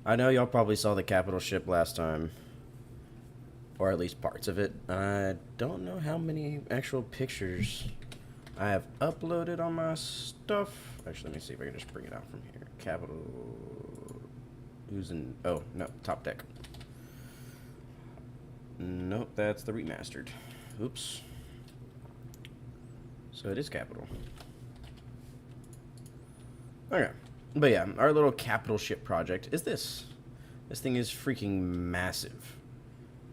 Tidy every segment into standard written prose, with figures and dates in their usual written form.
I know y'all probably saw the capital ship last time, or at least parts of it. I don't know how many actual pictures I have uploaded on my stuff. Actually, let me see if I can just bring it out from here. Capital. Who's in? Oh, no, top deck. Nope, that's the remastered. Oops. So it is capital. Okay. But yeah, our little capital ship project is this. This thing is freaking massive.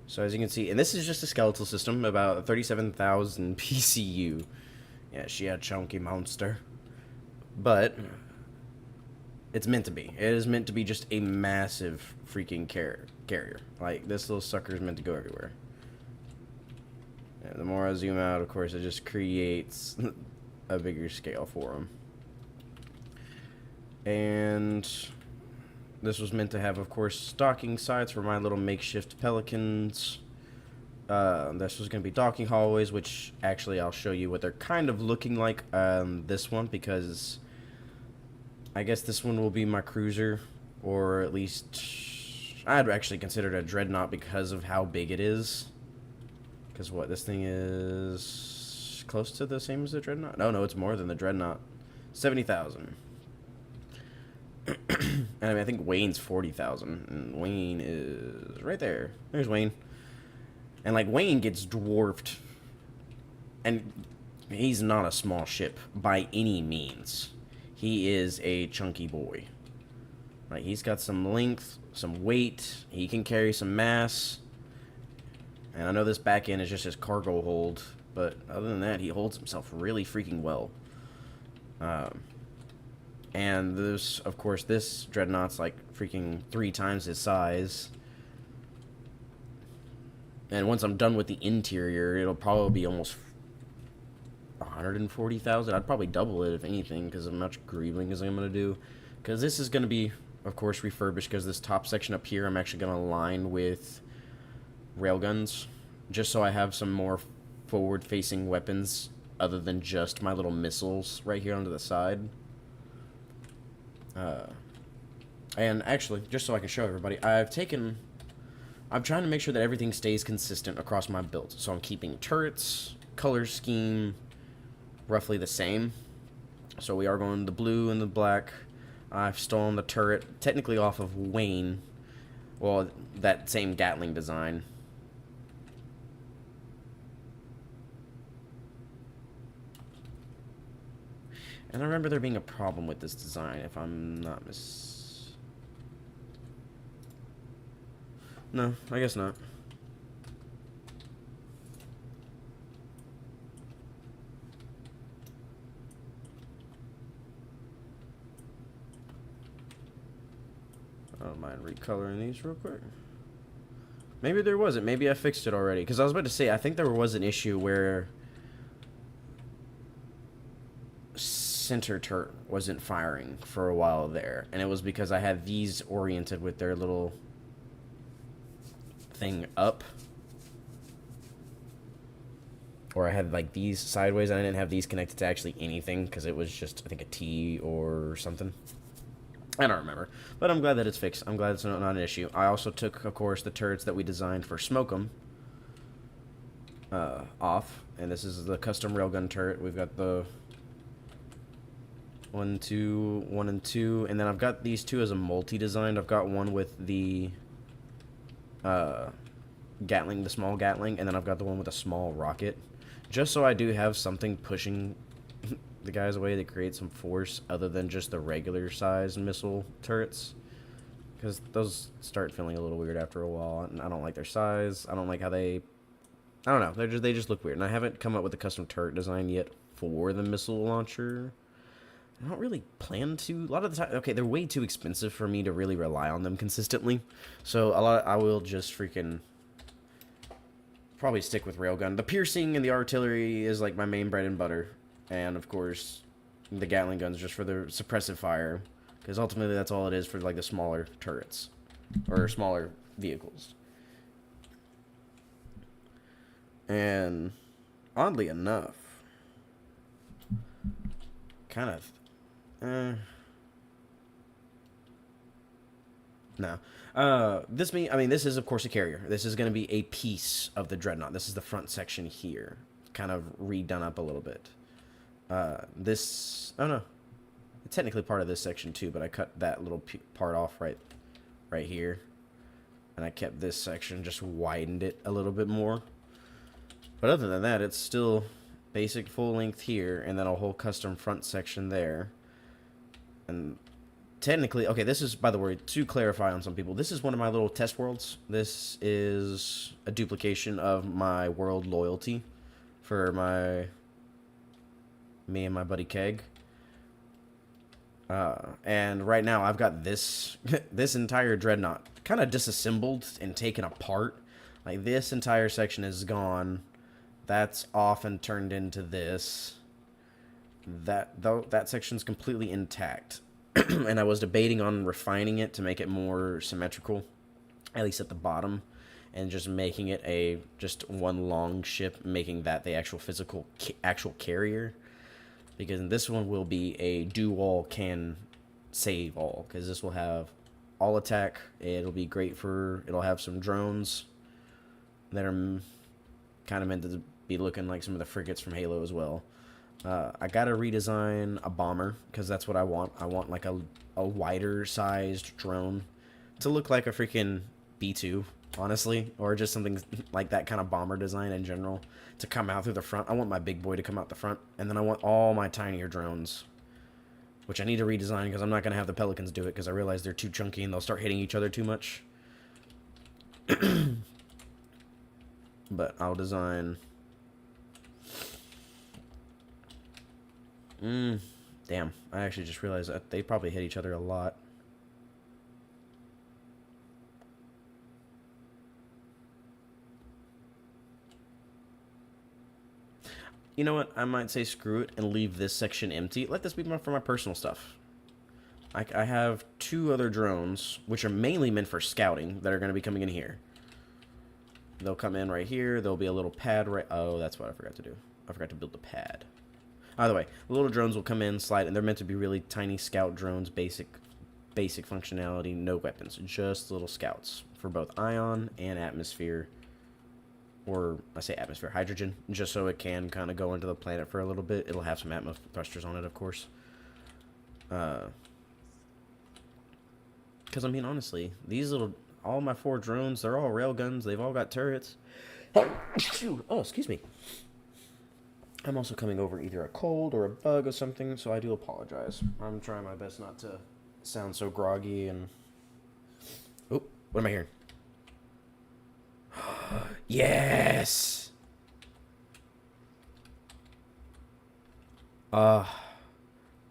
So as you can see, and this is just a skeletal system, about 37,000 PCU. Yeah, she a chunky monster. But it's meant to be. It is meant to be just a massive freaking carrier. Like, this little sucker is meant to go everywhere. And the more I zoom out, of course, it just creates a bigger scale for them. And this was meant to have, of course, docking sites for my little makeshift pelicans. This was going to be docking hallways, which actually I'll show you what they're kind of looking like on this one, because I guess this one will be my cruiser, or at least I'd actually consider it a dreadnought because of how big it is. Because what, this thing is close to the same as the dreadnought? No, it's more than the dreadnought. 70,000. And I mean, I think Wayne's 40,000, and Wayne is right there. There's Wayne. And like, Wayne gets dwarfed, and he's not a small ship by any means. He is a chunky boy. Like, he's got some length, some weight, he can carry some mass. And I know this back end is just his cargo hold, but other than that, he holds himself really freaking well. And this, of course, this dreadnought's like freaking 3 times his size. And once I'm done with the interior, it'll probably be almost 140,000. I'd probably double it if anything, because of how much greebling as I'm going to do. Because this is going to be, of course, refurbished, because this top section up here I'm actually going to line with railguns, just so I have some more forward-facing weapons other than just my little missiles right here onto the side. And actually, just so I can show everybody, I'm trying to make sure that everything stays consistent across my build. So I'm keeping turrets, color scheme, roughly the same. So we are going the blue and the black. I've stolen the turret, technically off of Wayne. Well, that same Gatling design. And I remember there being a problem with this design, if I'm not No, I guess not. I don't mind recoloring these real quick. Maybe there wasn't. Maybe I fixed it already. Because I was about to say, I think there was an issue where center turret wasn't firing for a while there. And it was because I had these oriented with their little thing up, or I had like these sideways, and I didn't have these connected to actually anything because it was just, I think, a T or something. I don't remember, but I'm glad that it's fixed. I'm glad it's not an issue. I also took, of course, the turrets that we designed for Smoke'em off, and this is the custom railgun turret. We've got the 1, 2, 1 and 2, and then I've got these two as a multi-designed. I've got one with the Gatling, the small Gatling, and then I've got the one with a small rocket, just so I do have something pushing the guys away to create some force other than just the regular size missile turrets, because those start feeling a little weird after a while, and I don't like their size. I don't like how they, I don't know, they just look weird, and I haven't come up with a custom turret design yet for the missile launcher. I don't really plan to. A lot of the time, okay, they're way too expensive for me to really rely on them consistently. So I will just freaking probably stick with railgun. The piercing and the artillery is like my main bread and butter. And of course, the Gatling guns just for the suppressive fire. Because ultimately that's all it is for like the smaller turrets. Or smaller vehicles. And oddly enough, kind of No. I mean, this is, of course, a carrier. This is going to be a piece of the Dreadnought. This is the front section here. Kind of redone up a little bit. Oh no. It's technically part of this section, too, but I cut that little part off right here. And I kept this section, just widened it a little bit more. But other than that, it's still basic full length here, and then a whole custom front section there. And technically, okay, this is, by the way, to clarify on some people, this is one of my little test worlds. This is a duplication of my world loyalty for me and my buddy Keg. And right now I've got this this entire Dreadnought kind of disassembled and taken apart. Like, this entire section is gone. That's off and turned into this. That section's completely intact. And I was debating on refining it to make it more symmetrical, at least at the bottom, and just making it just one long ship, making that the actual physical actual carrier. Because this one will be a do-all can save all, because this will have all attack. It'll be great it'll have some drones that are kind of meant to be looking like some of the frigates from Halo as well. I gotta redesign a bomber, because that's what I want. I want like a wider sized drone to look like a freaking B2, honestly, or just something like that kind of bomber design in general to come out through the front. I want my big boy to come out the front, and then I want all my tinier drones, which I need to redesign because I'm not going to have the Pelicans do it because I realize they're too chunky and they'll start hitting each other too much. But I'll design... Damn, I actually just realized that they probably hit each other a lot. You know what? I might say screw it and leave this section empty. Let this be for my personal stuff. I have 2 other drones, which are mainly meant for scouting, that are going to be coming in here. They'll come in right here. There'll be a little pad right... Oh, that's what I forgot to do. I forgot to build the pad. Either way, the little drones will come in, slide, and they're meant to be really tiny scout drones, basic functionality, no weapons, just little scouts for both ion and atmosphere. Or, I say atmosphere, hydrogen, just so it can kind of go into the planet for a little bit. It'll have some atmo thrusters on it, of course. Because, I mean, honestly, all my 4 drones, they're all railguns. They've all got turrets. Oh, excuse me. I'm also coming over either a cold or a bug or something, so I do apologize. I'm trying my best not to sound so groggy and... Oh, what am I hearing? Yes!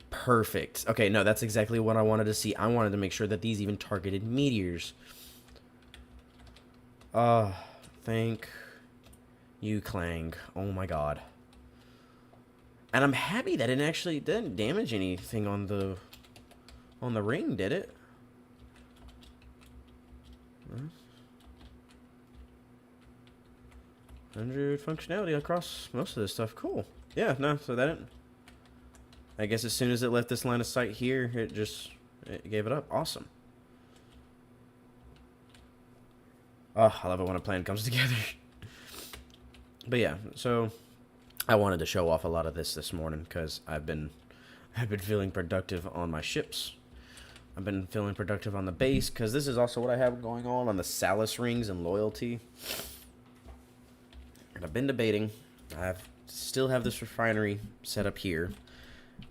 Perfect. Okay, no, that's exactly what I wanted to see. I wanted to make sure that these even targeted meteors. Thank you, Clang. Oh my god. And I'm happy that it actually didn't damage anything on the ring, did it? 100 functionality across most of this stuff. Cool. Yeah, no, so that didn't... I guess as soon as it left this line of sight here, it gave it up. Awesome. Oh, I love it when a plan comes together. But yeah, so I wanted to show off a lot of this morning because I've been feeling productive on my ships. I've been feeling productive on the base because this is also what I have going on the Salus rings and loyalty. And I've been debating. I still have this refinery set up here.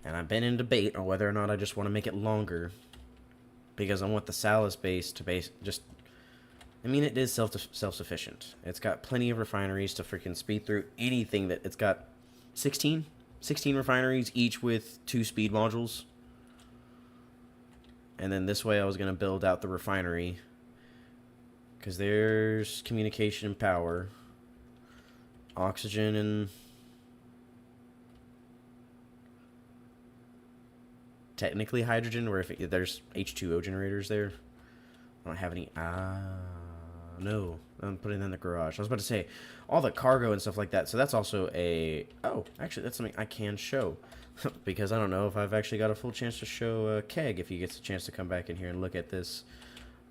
And I've been in debate on whether or not I just want to make it longer. Because I want the Salus base to just... I mean, it is self-sufficient. It's got plenty of refineries to freaking speed through anything that... It's got 16 refineries, each with 2 speed modules. And then this way I was going to build out the refinery. Because there's communication and power. Oxygen and... technically hydrogen, or if there's H2O generators there. I don't have any... no. I'm putting that in the garage. I was about to say, all the cargo and stuff like that. So that's also a... Oh, actually, that's something I can show. Because I don't know if I've actually got a full chance to show Keg if he gets a chance to come back in here and look at this.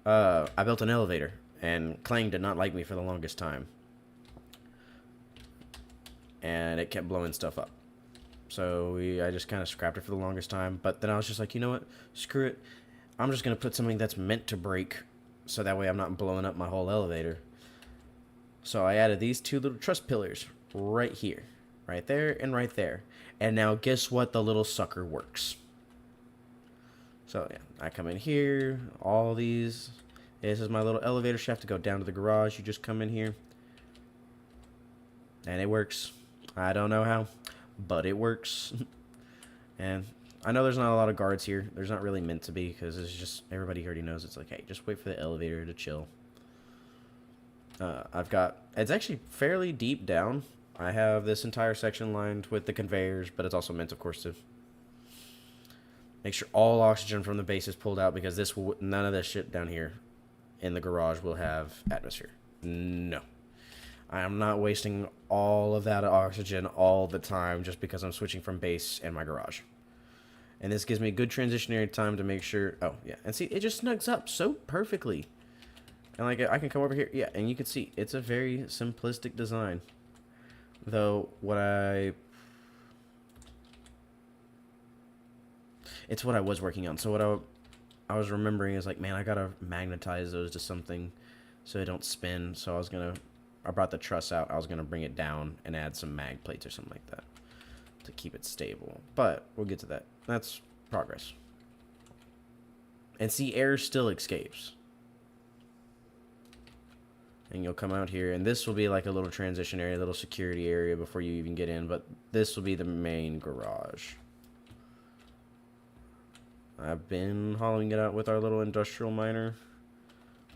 I built an elevator, and Clang did not like me for the longest time. And it kept blowing stuff up. So I just kind of scrapped it for the longest time. But then I was just like, you know what? Screw it. I'm just going to put something that's meant to break, so that way I'm not blowing up my whole elevator. So I added these two little truss pillars right here. Right there and right there. And now guess what? The little sucker works. So yeah, I come in here, all these. This is my little elevator shaft to go down to the garage. You just come in here. And it works. I don't know how, but it works. And I know there's not a lot of guards here. There's not really meant to be, because it's just, everybody already knows it's like, hey, just wait for the elevator to chill. I've got, it's actually fairly deep down. I have this entire section lined with the conveyors, but it's also meant, of course, to make sure all oxygen from the base is pulled out, because this will, none of this shit down here in the garage will have atmosphere. No. I am not wasting all of that oxygen all the time just because I'm switching from base and my garage. And this gives me a good transitionary time to make sure... Oh, yeah. And see, it just snugs up so perfectly. And, like, I can come over here. Yeah, and you can see, it's a very simplistic design. Though, what I... It's what I was working on. So what I was remembering is, like, man, I gotta magnetize those to something so they don't spin. So I was gonna... I brought the truss out. I was going to bring it down and add some mag plates or something like that to keep it stable. But we'll get to that. That's progress. And see, air still escapes. And you'll come out here, and this will be like a little transition area, a little security area before you even get in. But this will be the main garage. I've been hollowing it out with our little industrial miner.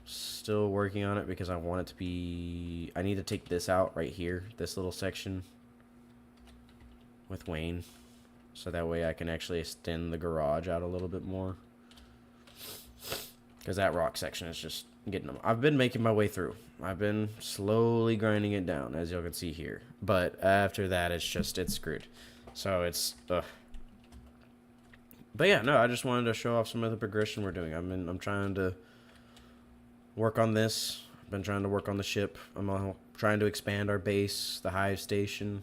Still working on it because I want it to be... I need to take this out right here, this little section with Wayne, so that way I can actually extend the garage out a little bit more, because that rock section is just getting them. I've been making my way through. I've been slowly grinding it down, as you can see here, but after that it's screwed. So it's but yeah, no, I just wanted to show off some of the progression we're doing. I'm trying to work on this. I've been trying to work on the ship. I'm trying to expand our base, the hive station.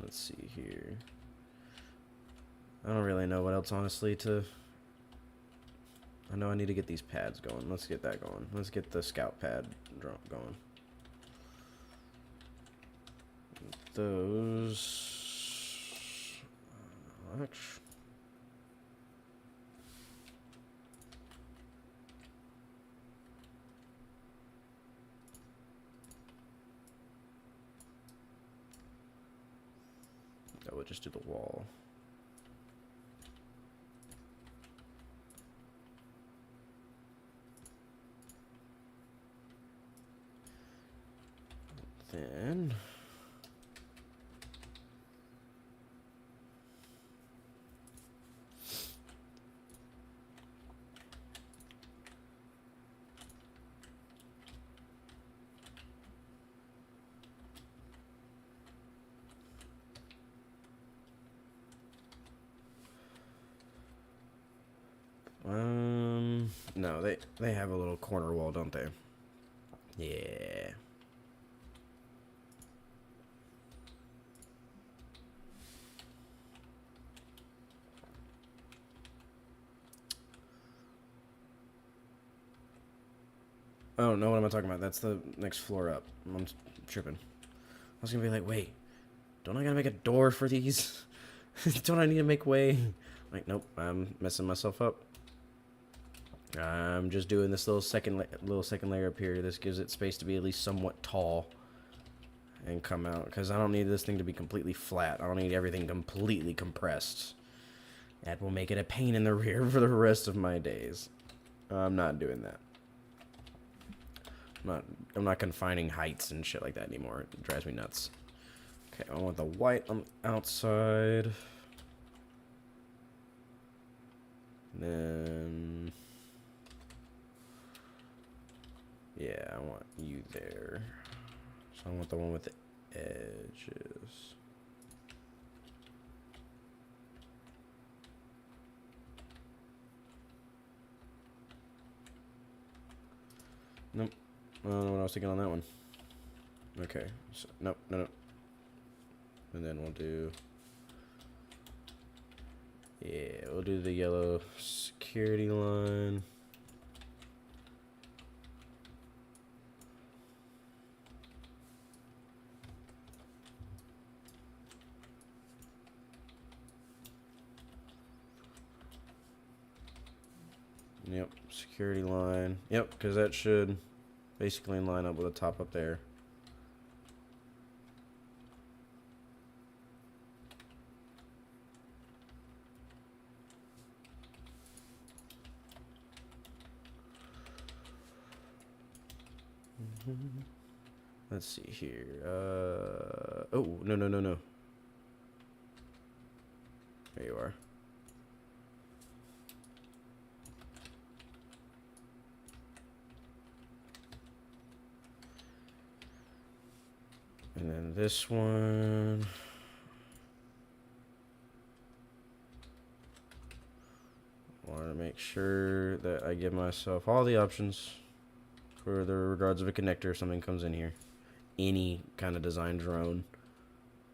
Let's see here. I don't really know what else, honestly, to... I know I need to get these pads going. Let's get that going. Let's get the scout pad going. Those... That would just do the wall. Then... No, they have a little corner wall, don't they? Yeah. Oh, no, what am I talking about? That's the next floor up. I'm tripping. I was gonna be like, wait, don't I gotta make a door for these? Don't I need to make way? Like, nope, I'm messing myself up. I'm just doing this little second layer up here. This gives it space to be at least somewhat tall and come out, because I don't need this thing to be completely flat. I don't need everything completely compressed. That will make it a pain in the rear for the rest of my days. I'm not doing that. I'm not confining heights and shit like that anymore. It drives me nuts. Okay, I want the white on the outside. And then... yeah, I want you there. So I want the one with the edges. Nope. I don't know what I was thinking on that one. Okay. So, nope. No. And then we'll do... Yeah, we'll do the yellow security line. Yep, security line. Yep, because that should basically line up with the top up there. Let's see here. Oh, no. There you are. And then this one. Want to make sure that I give myself all the options for the regards of a connector if something comes in here. Any kind of design drone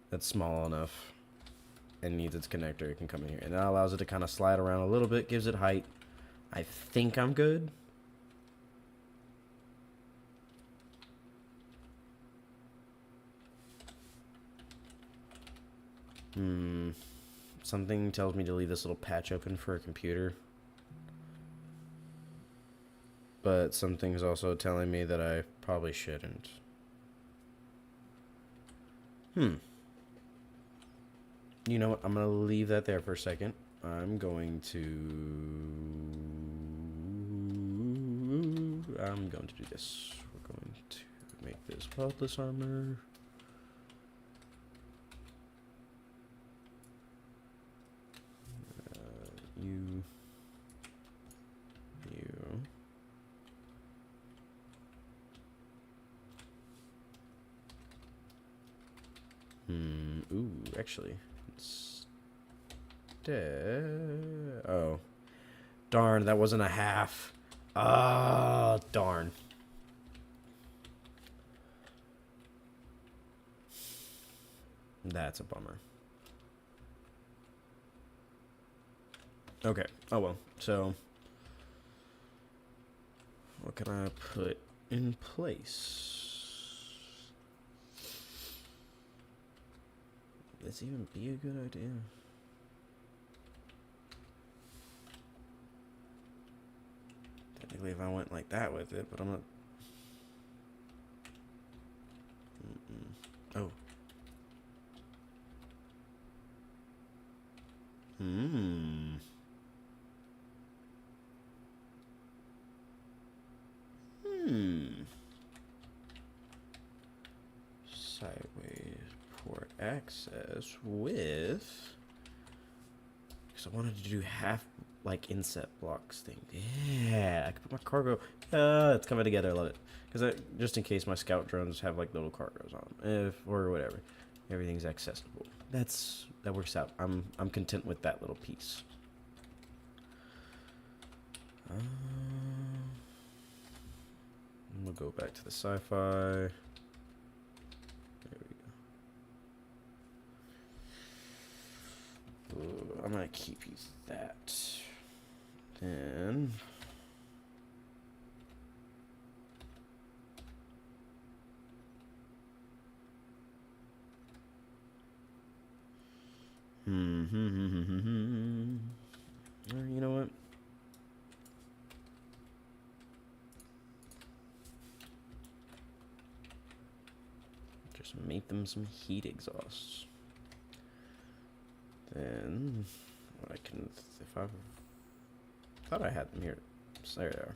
that's small enough and needs its connector, it can come in here. And that allows it to kind of slide around a little bit, gives it height. I think I'm good. Something tells me to leave this little patch open for a computer. But something's also telling me that I probably shouldn't. You know what? I'm going to leave that there for a second. I'm going to do this. We're going to make this faultless armor. You. Ooh, actually. Oh. Darn, that wasn't a half. Ah, darn. That's a bummer. Okay. Oh well. So, what can I put in place? Would this even be a good idea? Technically, if I went like that with it, but I'm not. Oh. Sideways port access with. Because I wanted to do half like inset blocks thing. Yeah, I could put my cargo. It's coming together. I love it. Because just in case my scout drones have like little cargos on them, or whatever, everything's accessible. That works out. I'm content with that little piece. We'll go back to the sci-fi. There we go. Ooh, I'm gonna keep that. Then you know what? Just make them some heat exhausts. Then I can, if I thought I had them here. So there they are.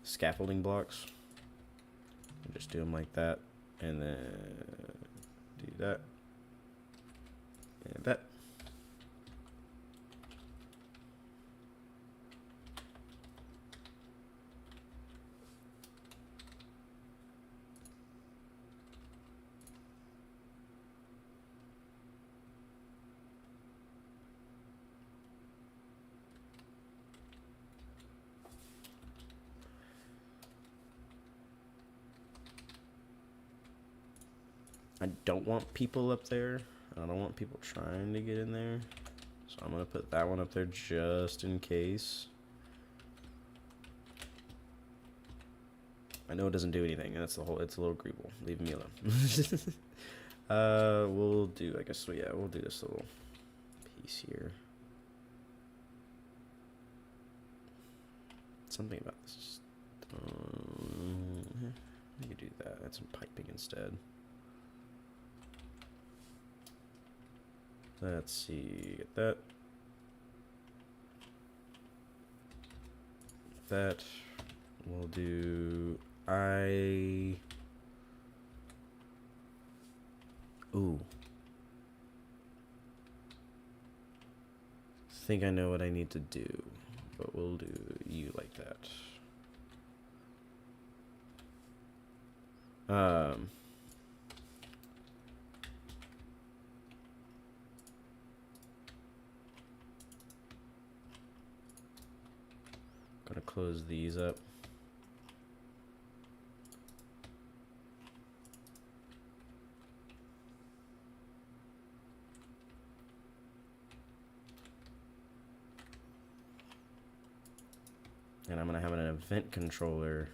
Scaffolding blocks. Just do them like that, and then do that and that. I don't want people up there. I don't want people trying to get in there. So I'm going to put that one up there just in case. I know it doesn't do anything. That's the whole. It's a little greeble. Leave me alone. We'll do. I guess. So yeah, we'll do this little piece here. Something about this. You could do that. Add some piping instead. Let's see. Get that. That. We'll do. Ooh. Think I know what I need to do, but we'll do you like that. Gonna close these up. And I'm going to have an event controller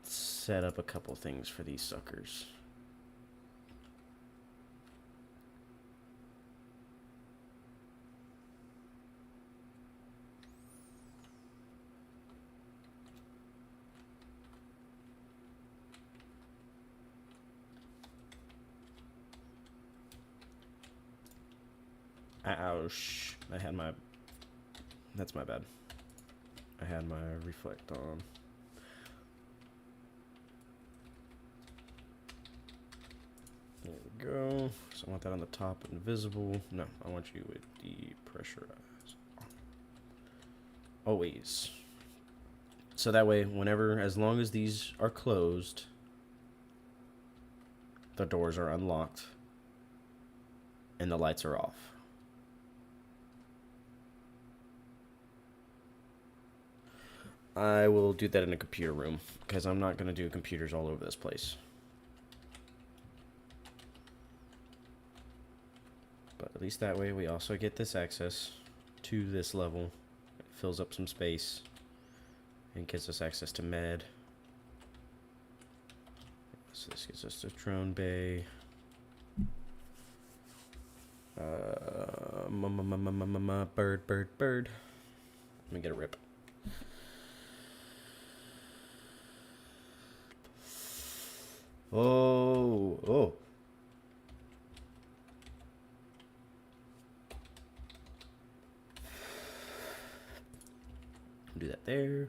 set up a couple things for these suckers. Ouch. That's my bad. I had my reflect on. There we go. So I want that on the top invisible. No, I want you with the pressurized. Always. So that way, as long as these are closed, the doors are unlocked and the lights are off. I will do that in a computer room, because I'm not going to do computers all over this place. But at least that way we also get this access to this level. It fills up some space and gives us access to med. So this gets us to drone bay. Bird. Let me get a rip. Oh. Do that there.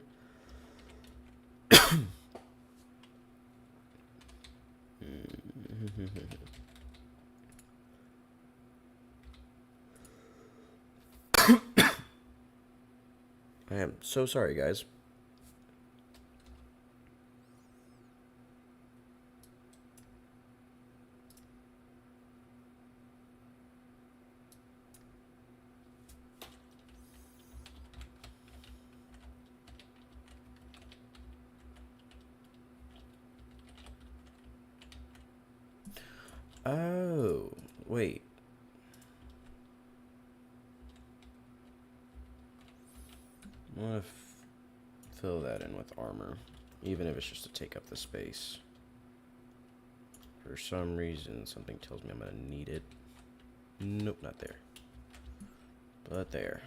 I am so sorry, guys. Oh, wait. I want to fill that in with armor, even if it's just to take up the space. For some reason, something tells me I'm going to need it. Nope, not there. But there.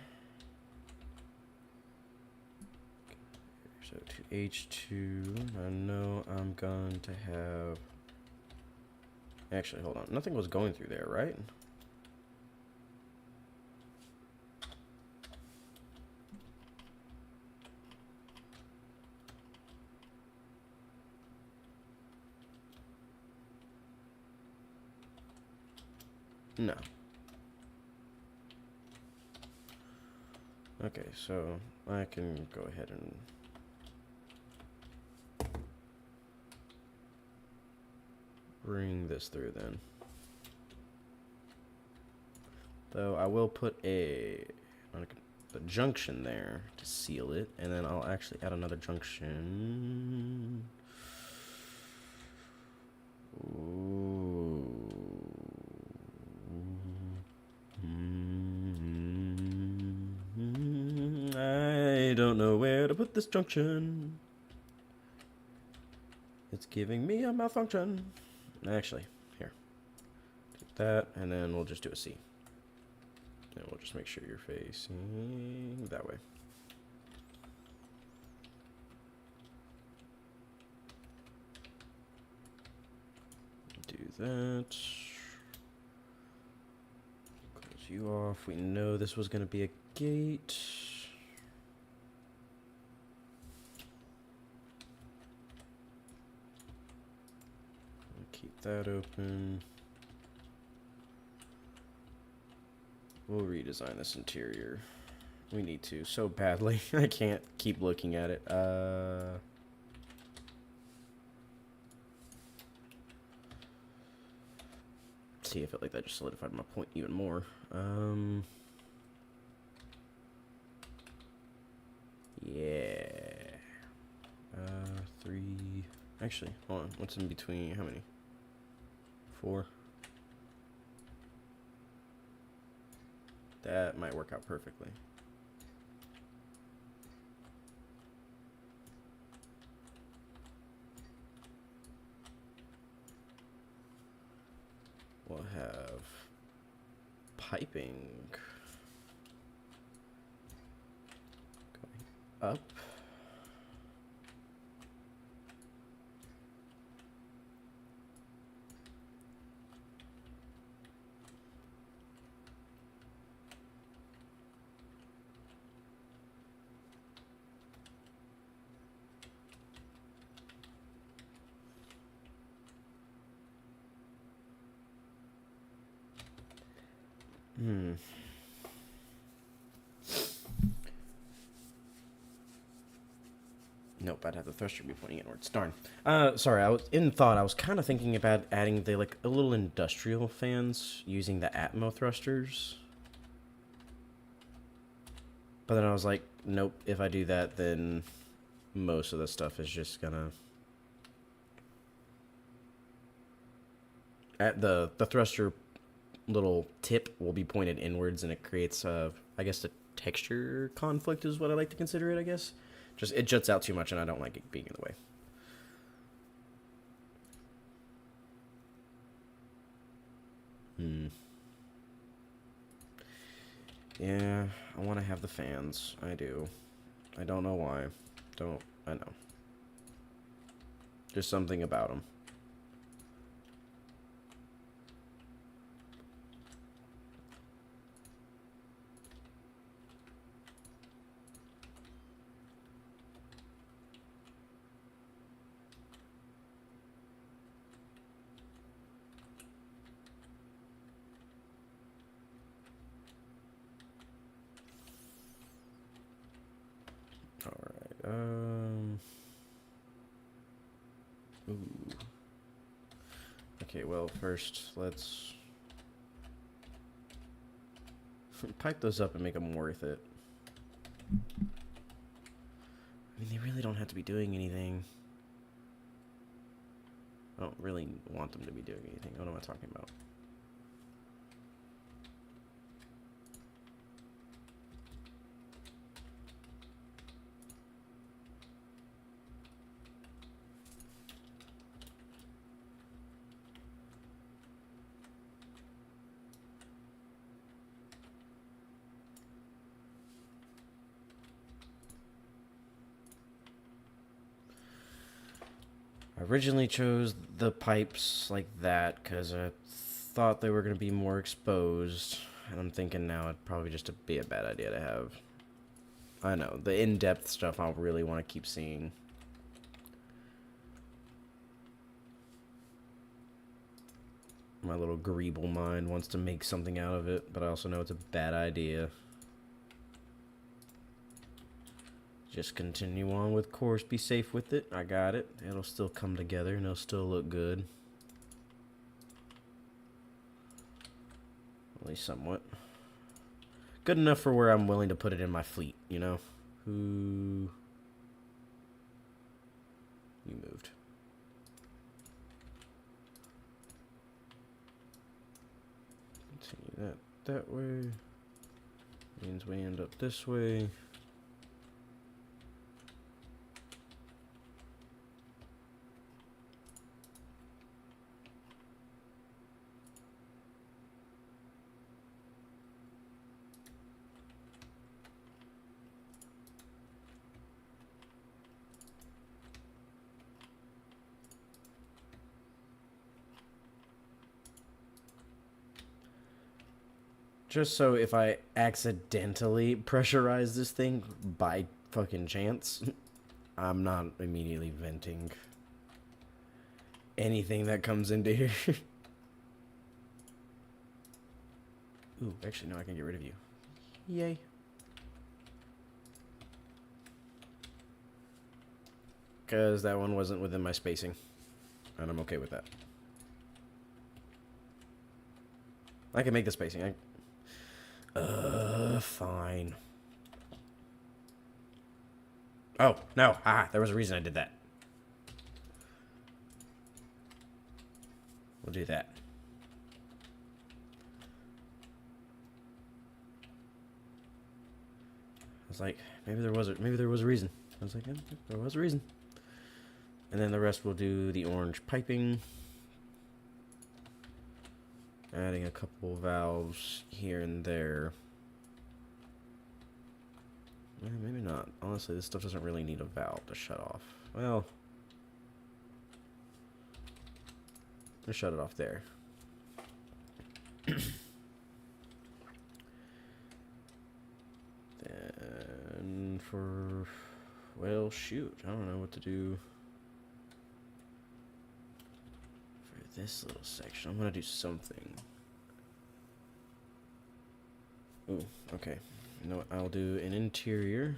So to H2, I know I'm going to have... Actually, hold on. Nothing was going through there, right? No. Okay, so I can go ahead and... bring this through then. Though I will put a the junction there to seal it, and then I'll actually add another junction. Ooh. I don't know where to put this junction. It's giving me a malfunction. Actually, here. Do that, and then we'll just do a C. And we'll just make sure you're facing that way. Do that. Close you off. We know this was going to be a gate. Keep that open. We'll redesign this interior. We need to so badly. I can't keep looking at it. See, I felt like that just solidified my point even more. Yeah. 3. Actually, hold on. What's in between? How many? 4. That might work out perfectly. We'll have piping going up. Nope, I'd have the thruster be pointing inwards. Darn. Sorry, I was kind of thinking about adding the, like, a little industrial fans using the Atmo thrusters. But then I was like, nope, if I do that, then most of the stuff is just gonna... At the thruster little tip will be pointed inwards, and it creates, I guess, a texture conflict is what I like to consider it, I guess. Just, it juts out too much, and I don't like it being in the way. Yeah, I want to have the fans. I do. I don't know why. I know. There's something about them. Ooh. Okay, well, first, let's pipe those up and make them worth it. I mean, they really don't have to be doing anything. I don't really want them to be doing anything. What am I talking about? I originally chose the pipes like that because I thought they were going to be more exposed, and I'm thinking now it'd probably just be a bad idea to have. I know, the in-depth stuff I'll really want to keep seeing. My little greeble mind wants to make something out of it, but I also know it's a bad idea. Just continue on with course, be safe with it. I got it. It'll still come together and it'll still look good. At least somewhat. good enough for where I'm willing to put it in my fleet, you know? Who... You moved. Continue that way. Means we end up this way. Just so if I accidentally pressurize this thing by fucking chance, I'm not immediately venting anything that comes into here. Ooh, actually, no, I can get rid of you. Yay. Because that one wasn't within my spacing. And I'm okay with that. I can make the spacing. Fine. Oh, no. Ah, there was a reason I did that. We'll do that. I was like, maybe there was a reason. I was like, yeah, there was a reason. And then the rest will do the orange piping. Adding a couple valves here and there. Maybe not. Honestly, this stuff doesn't really need a valve to shut off. Well, let's shut it off there. Then for, well, shoot, I don't know what to do for this little section. I'm gonna do something. Ooh, okay. You know what? I'll do an interior.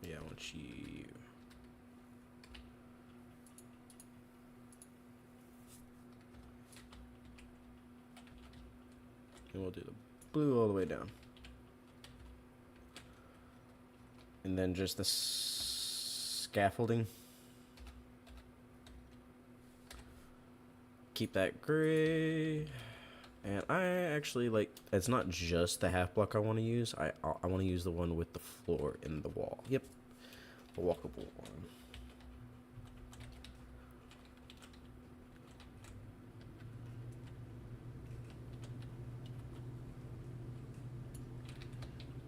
Yeah, I want you. And we'll do the blue all the way down. And then just the scaffolding. Keep that gray. And I actually like, it's not just the half block I want to use. I want to use the one with the floor in the wall. Yep. The walkable one.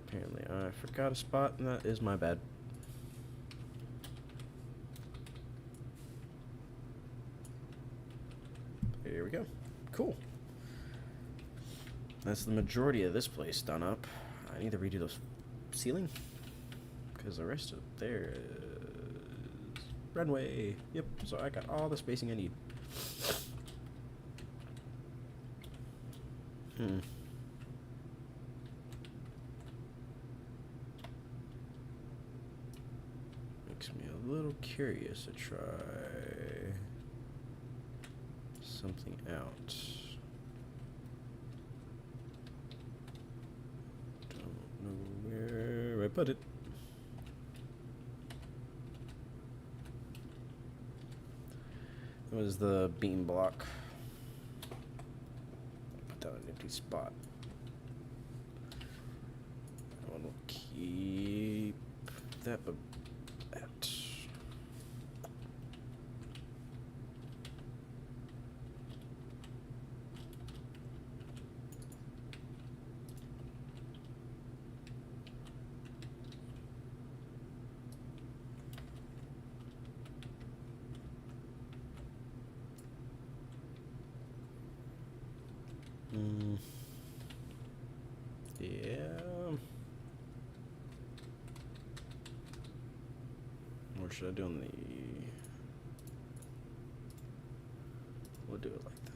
Apparently I forgot a spot, and that is my bad. Here we go. Cool. That's the majority of this place done up. I need to redo those ceiling, because the rest of there is runway. Yep, so I got all the spacing I need. Makes me a little curious to try something out. Don't know where I put it. That was the beam block. Put that in an empty spot. That one will keep that, but that. Yeah. Or should I do on the... We'll do it like that.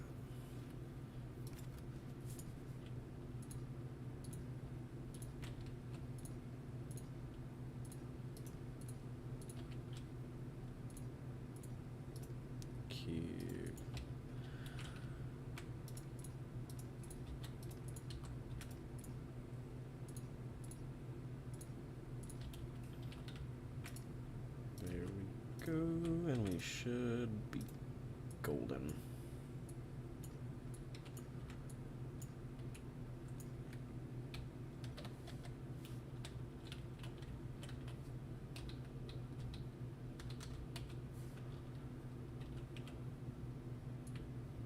Cute. go, and we should be golden.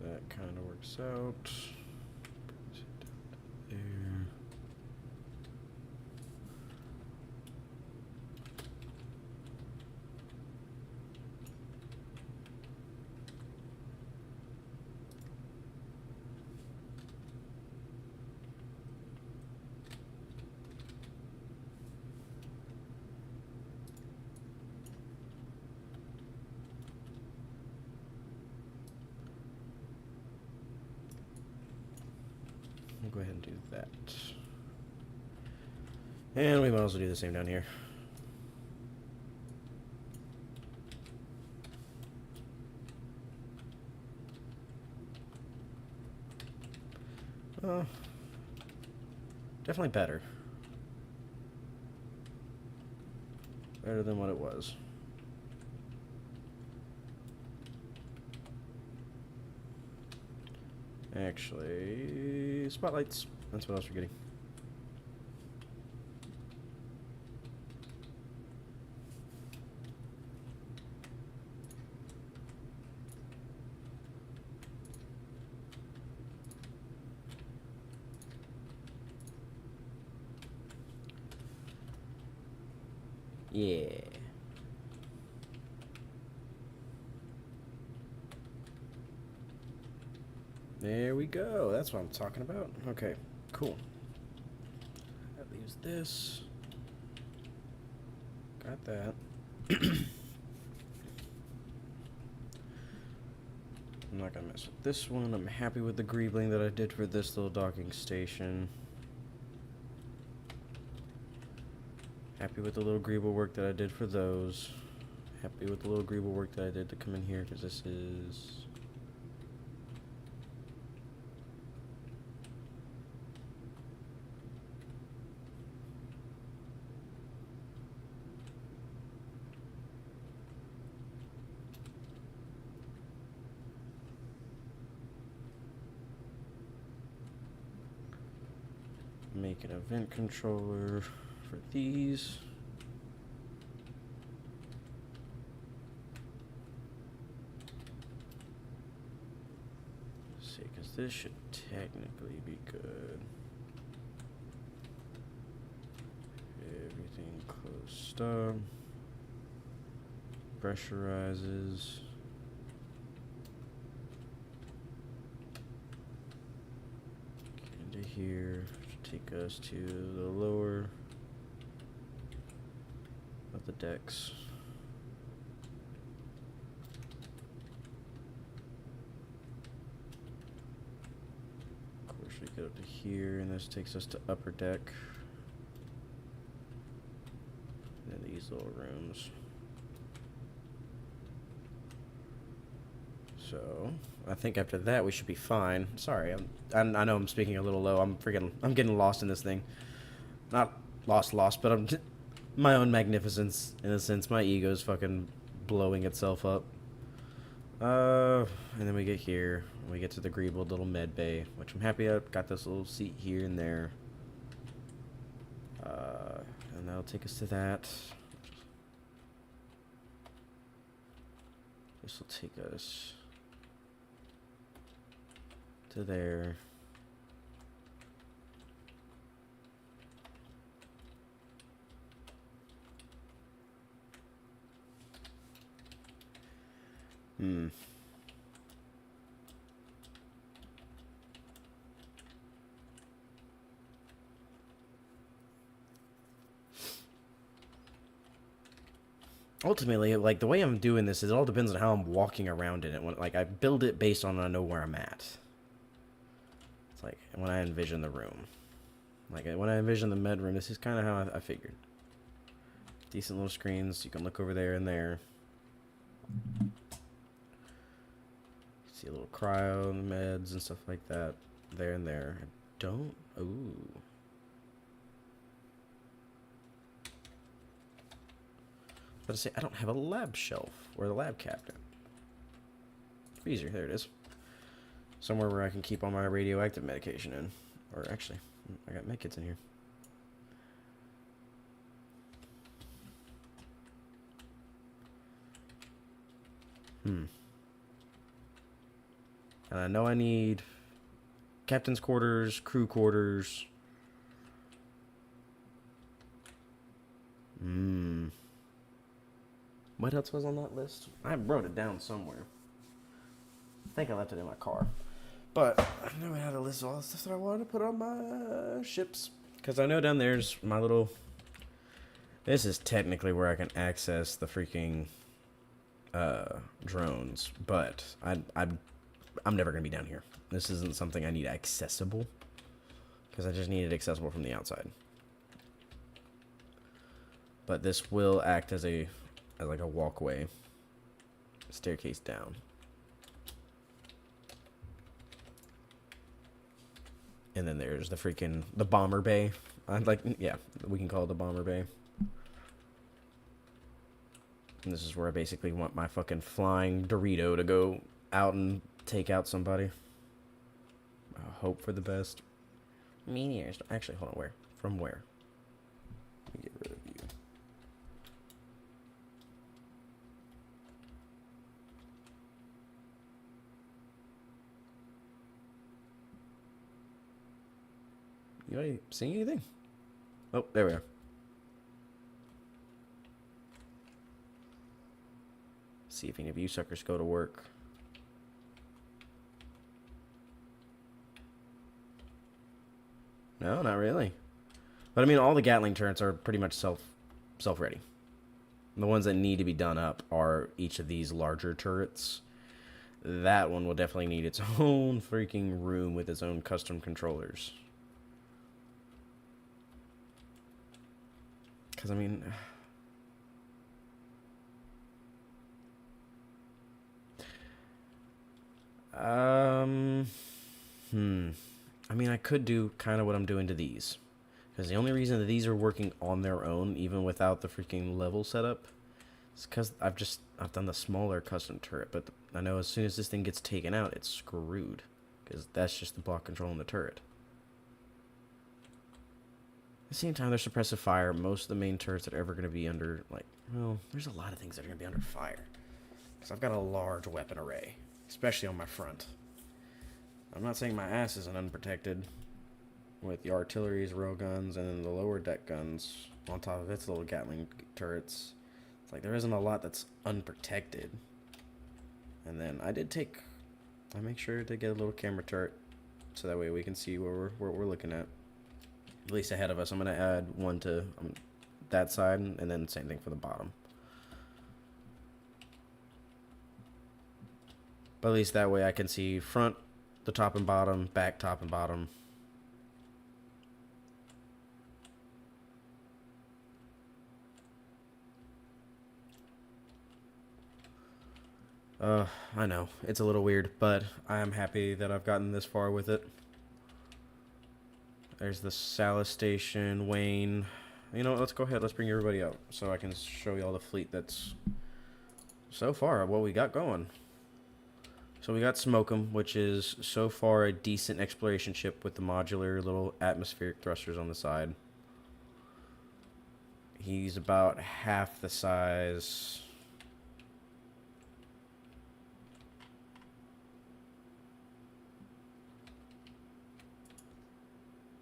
That kind of works out. There. We'll go ahead and do that. And we might also do the same down here. Definitely better. Better than what it was. Actually, spotlights. That's what I was forgetting. Yeah. There we go. That's what I'm talking about. Okay, cool. That leaves this. Got that. I'm not gonna mess with this one. I'm happy with the greebling that I did for this little docking station. Happy with the little greeble work that I did for those. Happy with the little greeble work that I did to come in here, because this is... Make an event controller for these. Let's see, because this should technically be good. Everything closed up. Pressurizes. Get into here. Take us to the lower of the decks. Of course, we get up to here, and this takes us to upper deck. And then these little rooms. So I think after that we should be fine. Sorry, I know I'm speaking a little low. I'm getting lost in this thing. Not lost, but I'm my own magnificence in a sense. My ego's fucking blowing itself up. And then we get here. We get to the Greeble little med bay, which I'm happy I've got this little seat here and there. And that'll take us to that. This will take us to there. Ultimately, like, the way I'm doing this is it all depends on how I'm walking around in it. When, like, I build it based on I know where I'm at. It's like when I envision the room. Like, when I envision the med room, this is kind of how I figured. Decent little screens. You can look over there and there. See a little cryo and meds and stuff like that. There and there. I don't... Ooh. But I say I don't have a lab shelf or the lab cabinet. Freezer, there it is. Somewhere where I can keep all my radioactive medication in. Or actually, I got medkits in here. And I know I need captain's quarters, crew quarters. What else was on that list? I wrote it down somewhere. I think I left it in my car. But I know I had a list of all the stuff that I wanted to put on my ships. Because I know down there's my little... This is technically where I can access the freaking drones. But I'm never going to be down here. This isn't something I need accessible. Because I just need it accessible from the outside. But this will act as like a walkway. Staircase down. And then there's the bomber bay. Yeah, we can call it the bomber bay. And this is where I basically want my fucking flying Dorito to go out and take out somebody. Hope for the best. Meteors. Actually, hold on, where? From where? Let me get rid of you. You already seeing anything? Oh, there we are. See if any of you suckers go to work. No, not really. But I mean, all the Gatling turrets are pretty much self-ready. The ones that need to be done up are each of these larger turrets. That one will definitely need its own freaking room with its own custom controllers. Because, I mean... I mean, I could do kind of what I'm doing to these. Because the only reason that these are working on their own, even without the freaking level setup, is because I've done the smaller custom turret. But I know as soon as this thing gets taken out, it's screwed. Because that's just the block controlling the turret. At the same time, they're suppressive fire. Most of the main turrets that are ever going to be under, like, well, there's a lot of things that are going to be under fire. Because I've got a large weapon array. Especially on my front. I'm not saying my ass isn't unprotected. With the artilleries, railguns, and then the lower deck guns. On top of its little Gatling turrets. It's like there isn't a lot that's unprotected. And then I make sure to get a little camera turret. So that way we can see what we're looking at. At least ahead of us. I'm going to add one to that side. And then same thing for the bottom. But at least that way I can see front, the top and bottom, back, top and bottom. I know, it's a little weird, but I am happy that I've gotten this far with it. There's the Salas Station, Wayne. You know what, let's go ahead, let's bring everybody out so I can show you all the fleet that's so far what we got going. So we got Smoke'em, which is so far a decent exploration ship with the modular little atmospheric thrusters on the side. He's about half the size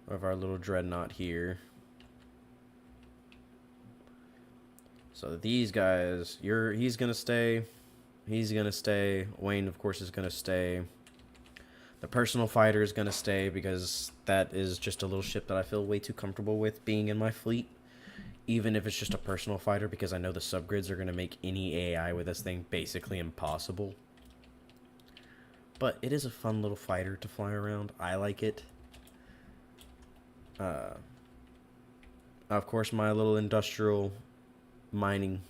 of our little dreadnought here. So these guys, he's gonna stay. He's going to stay. Wayne, of course, is going to stay. The personal fighter is going to stay because that is just a little ship that I feel way too comfortable with being in my fleet. Even if it's just a personal fighter, because I know the subgrids are going to make any AI with this thing basically impossible. But it is a fun little fighter to fly around. I like it. Of course, my little industrial mining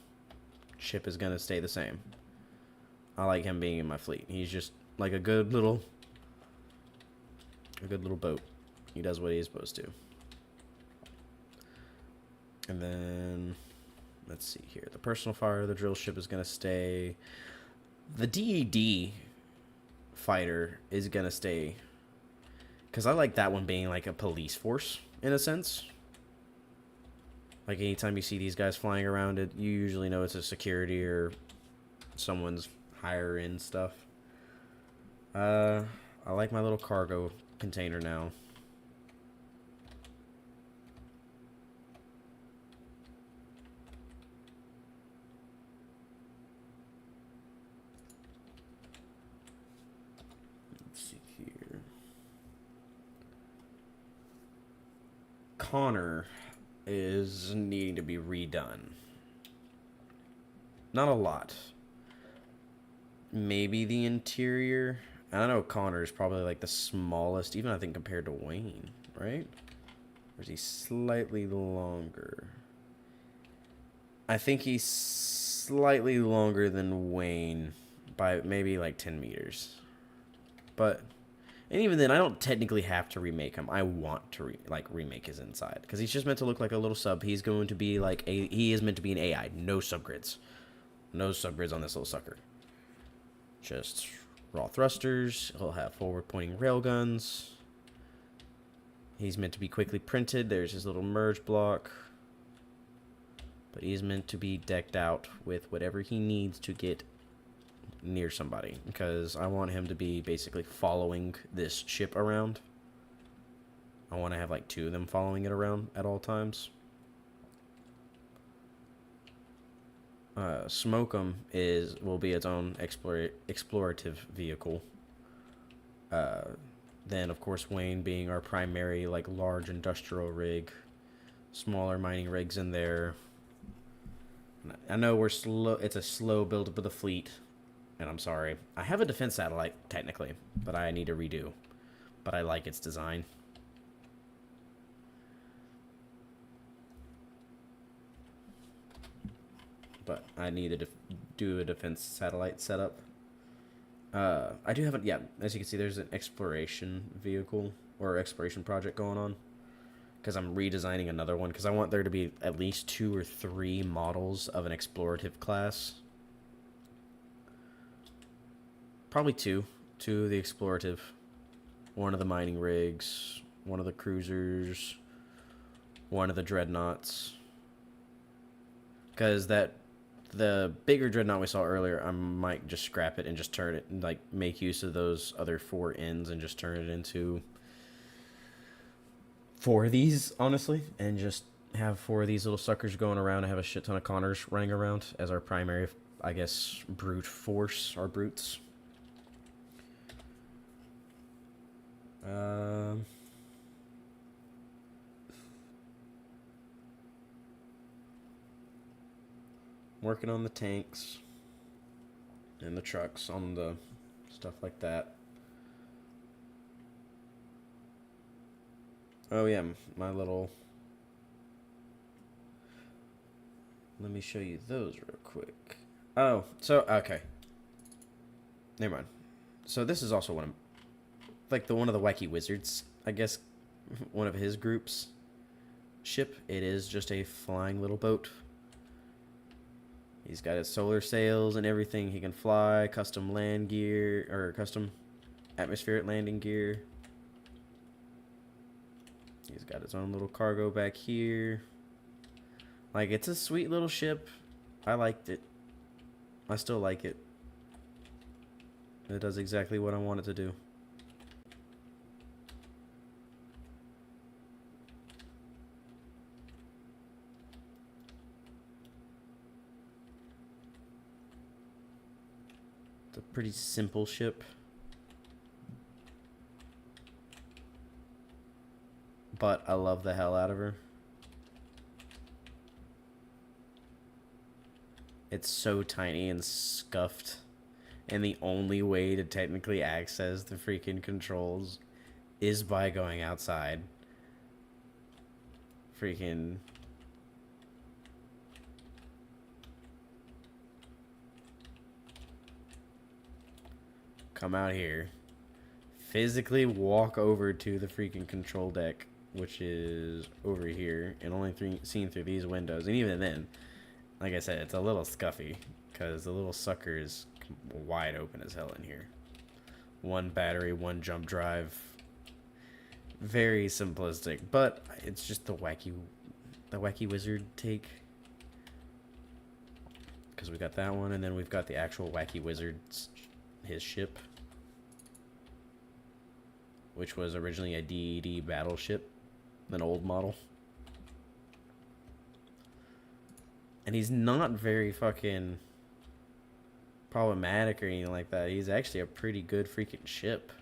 ship is going to stay the same. I like him being in my fleet. He's just like a good little boat. He does what he's supposed to. And then let's see here. The personal fire, the drill ship is going to stay. The DED fighter is going to stay. Because I like that one being like a police force, in a sense. Like, anytime you see these guys flying around it, you usually know it's a security or someone's higher end stuff. I like my little cargo container now. Let's see here. Connor is needing to be redone. Not a lot. Maybe the interior. I don't know. Connor is probably like the smallest, even I think compared to Wayne, right? Or is he slightly longer? I think he's slightly longer than Wayne by maybe like 10 meters. But, and even then, I don't technically have to remake him. I want to remake his inside because he's just meant to look like a little sub. He's going to be like he is meant to be an AI. No subgrids. No subgrids on this little sucker. Just raw thrusters. He'll have forward pointing railguns. He's meant to be quickly printed. There's his little merge block. But he's meant to be decked out with whatever he needs to get near somebody. Because I want him to be basically following this ship around. I want to have like 2 of them following it around at all times. Smoke'em will be its own explorative vehicle. Then, of course, Wayne being our primary, like, large industrial rig. Smaller mining rigs in there. I know we're slow. It's a slow build-up of the fleet. And I'm sorry. I have a defense satellite, technically, but I need to redo. But I like its design. But I need to do a defense satellite setup. I do have yeah, as you can see, there's an exploration vehicle or exploration project going on. Because I'm redesigning another one, because I want there to be at least 2 or 3 models of an explorative class. Probably 2. 2 of the explorative. 1 of the mining rigs. 1 of the cruisers. 1 of the dreadnoughts. Because the bigger dreadnought we saw earlier, I might just scrap it and just turn it, like, make use of those other 4 ends and just turn it into 4 of these, honestly, and just have 4 of these little suckers going around and have a shit ton of Connors running around as our primary, I guess, brute force, our brutes. Working on the tanks and the trucks, on the stuff like that. Oh yeah, my little... Let me show you those real quick. Oh, so, okay. Never mind. So this is also one of the Wacky Wizards, I guess, one of his groups ship. It is just a flying little boat. He's got his solar sails and everything. He can fly, custom land gear, or custom atmospheric landing gear. He's got his own little cargo back here. Like, it's a sweet little ship. I liked it. I still like it. It does exactly what I want it to do. It's a pretty simple ship. But I love the hell out of her. It's so tiny and scuffed. And the only way to technically access the freaking controls is by going outside. Freaking... Come out here. Physically walk over to the freaking control deck, which is over here, and only seen through these windows. And even then, Like I said, it's a little scuffy because the little sucker is wide open as hell in here. One battery, one jump drive. Very simplistic, but it's just the wacky wizard take. Because we got that one, and then we've got the actual wacky wizard's his ship, which was originally a D&D battleship, an old model. And he's not very fucking problematic or anything like that. He's actually a pretty good freaking ship.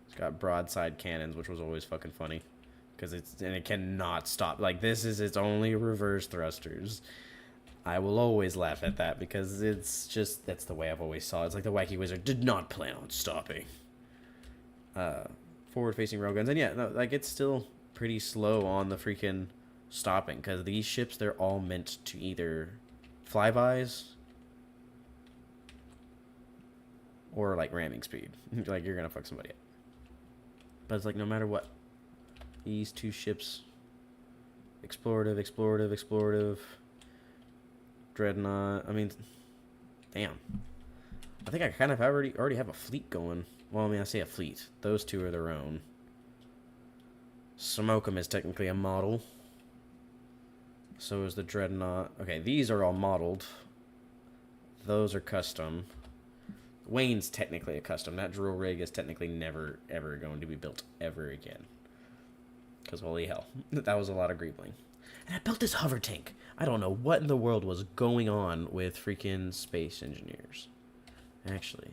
It's got broadside cannons, which was always fucking funny. Because it cannot stop. Like, this is its only reverse thrusters. I will always laugh at that because it's just, that's the way I've always saw it. It's like the wacky wizard did not plan on stopping. Forward facing railguns. And yeah, no, like, it's still pretty slow on the freaking stopping. Because these ships, they're all meant to either flybys or like ramming speed. Like, you're gonna fuck somebody up. But it's like, no matter what. These two ships, explorative, dreadnought. I mean, damn. I think I kind of already have a fleet going. Well, I mean, I say a fleet. Those two are their own. Smoke'em is technically a model. So is the dreadnought. Okay, these are all modeled. Those are custom. Wayne's technically a custom. That drill rig is technically never, ever going to be built ever again. Because holy hell, that was a lot of greebling. And I built this hover tank. I don't know what in the world was going on with freaking space engineers. Actually,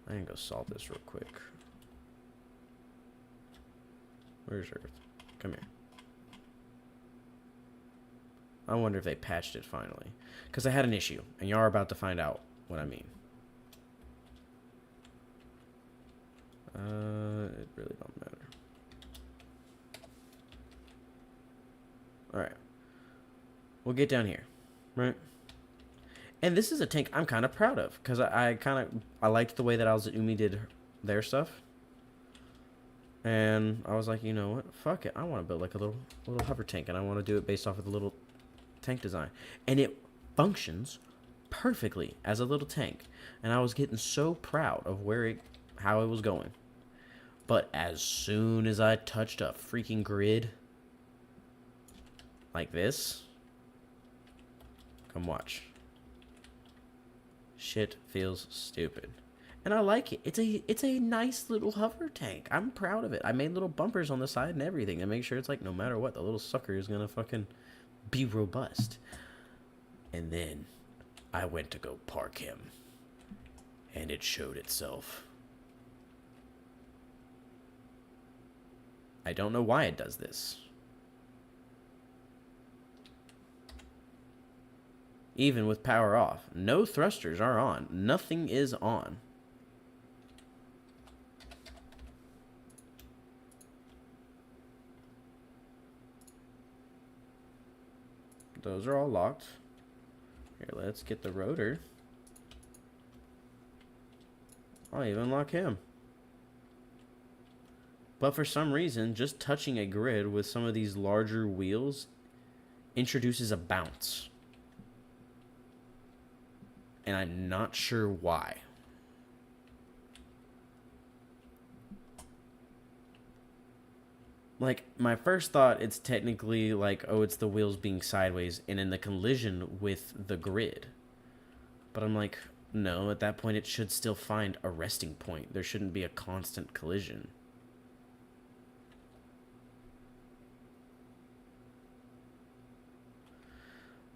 I can go solve this real quick. Where's Earth? Come here. I wonder if they patched it finally. Because I had an issue, and y'all are about to find out what I mean. It really don't matter. Alright. We'll get down here. Right? And this is a tank I'm kind of proud of. Because I liked the way that Umi did their stuff. And I was like, you know what? Fuck it. I want to build like a little hover tank. And I want to do it based off of the little tank design. And it functions perfectly as a little tank. And I was getting so proud of how it was going. But as soon as I touched a freaking grid like this, come watch. Shit feels stupid. And I like it. It's a nice little hover tank. I'm proud of it. I made little bumpers on the side and everything to make sure it's like no matter what, the little sucker is gonna fucking be robust. And then I went to go park him. And it showed itself. I don't know why it does this. Even with power off. No thrusters are on. Nothing is on. Those are all locked. Here, let's get the rotor. I'll even lock him. But for some reason, just touching a grid with some of these larger wheels introduces a bounce. And I'm not sure why. Like, my first thought, it's technically like, oh, it's the wheels being sideways and in the collision with the grid. But I'm like, no, at that point it should still find a resting point. There shouldn't be a constant collision.